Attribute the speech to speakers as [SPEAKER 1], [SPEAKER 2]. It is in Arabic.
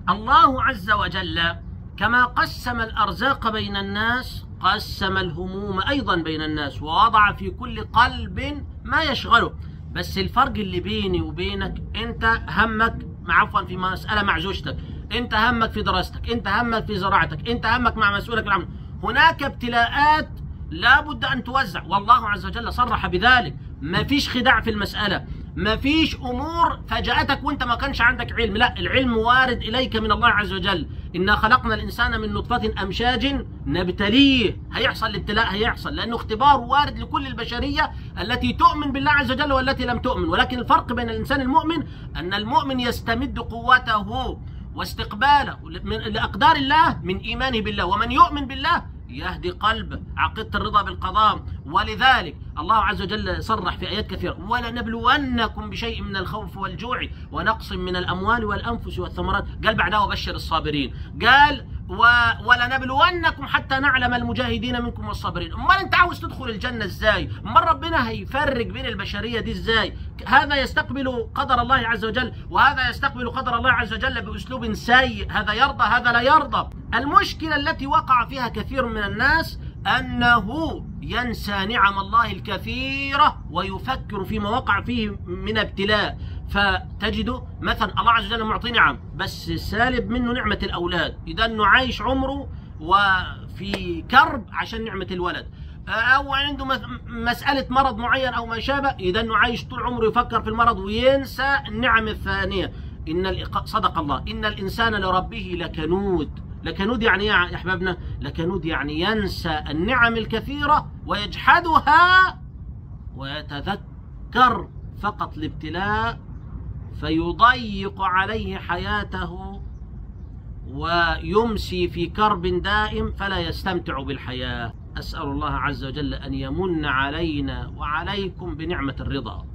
[SPEAKER 1] الله عز وجل كما قسم الأرزاق بين الناس قسم الهموم أيضا بين الناس، ووضع في كل قلب ما يشغله. بس الفرق اللي بيني وبينك، أنت همك عفوا في مسألة مع زوجتك، أنت همك في دراستك، أنت همك في زراعتك، أنت همك مع مسؤولك العام. هناك ابتلاءات لا بد أن توزع، والله عز وجل صرح بذلك. ما فيش خداع في المسألة، ما فيش أمور فجأتك وأنت ما كانش عندك علم، لا، العلم وارد إليك من الله عز وجل. إنا خلقنا الإنسان من نطفة أمشاج نبتليه. هيحصل الابتلاء، هيحصل، لأنه اختبار وارد لكل البشرية التي تؤمن بالله عز وجل والتي لم تؤمن. ولكن الفرق بين الإنسان المؤمن أن المؤمن يستمد قوته واستقباله لأقدار الله من إيمانه بالله، ومن يؤمن بالله يهدي قلب عقيدة الرضا بالقضاء. ولذلك الله عز وجل صرح في آيات كثيرة: ولنبلونكم بشيء من الخوف والجوع ونقص من الأموال والأنفس والثمرات. قال بعدها: وبشر الصابرين. قال: ولنبلونكم حتى نعلم المجاهدين منكم والصابرين. امال انت عاوز تدخل الجنة ازاي؟ امال ربنا هيفرق بين البشرية دي ازاي؟ هذا يستقبل قدر الله عز وجل، وهذا يستقبل قدر الله عز وجل بأسلوب سيء، هذا يرضى هذا لا يرضى. المشكلة التي وقع فيها كثير من الناس أنه ينسى نعم الله الكثيرة ويفكر فيما وقع فيه من ابتلاء. فتجده مثلا الله عز وجل معطي نعم، بس سالب منه نعمة الأولاد، إذا أنه عايش عمره وفي كرب عشان نعمة الولد، أو عنده مسألة مرض معين أو ما شابه، إذا أنه عايش طول عمره يفكر في المرض وينسى النعم الثانية. صدق الله: إن الإنسان لربه لكنود. لكنود يعني يا أحبابنا، لكنود يعني ينسى النعم الكثيرة ويجحدها ويتذكر فقط الابتلاء، فيضيق عليه حياته ويمسي في كرب دائم فلا يستمتع بالحياة. أسأل الله عز وجل أن يمن علينا وعليكم بنعمة الرضا.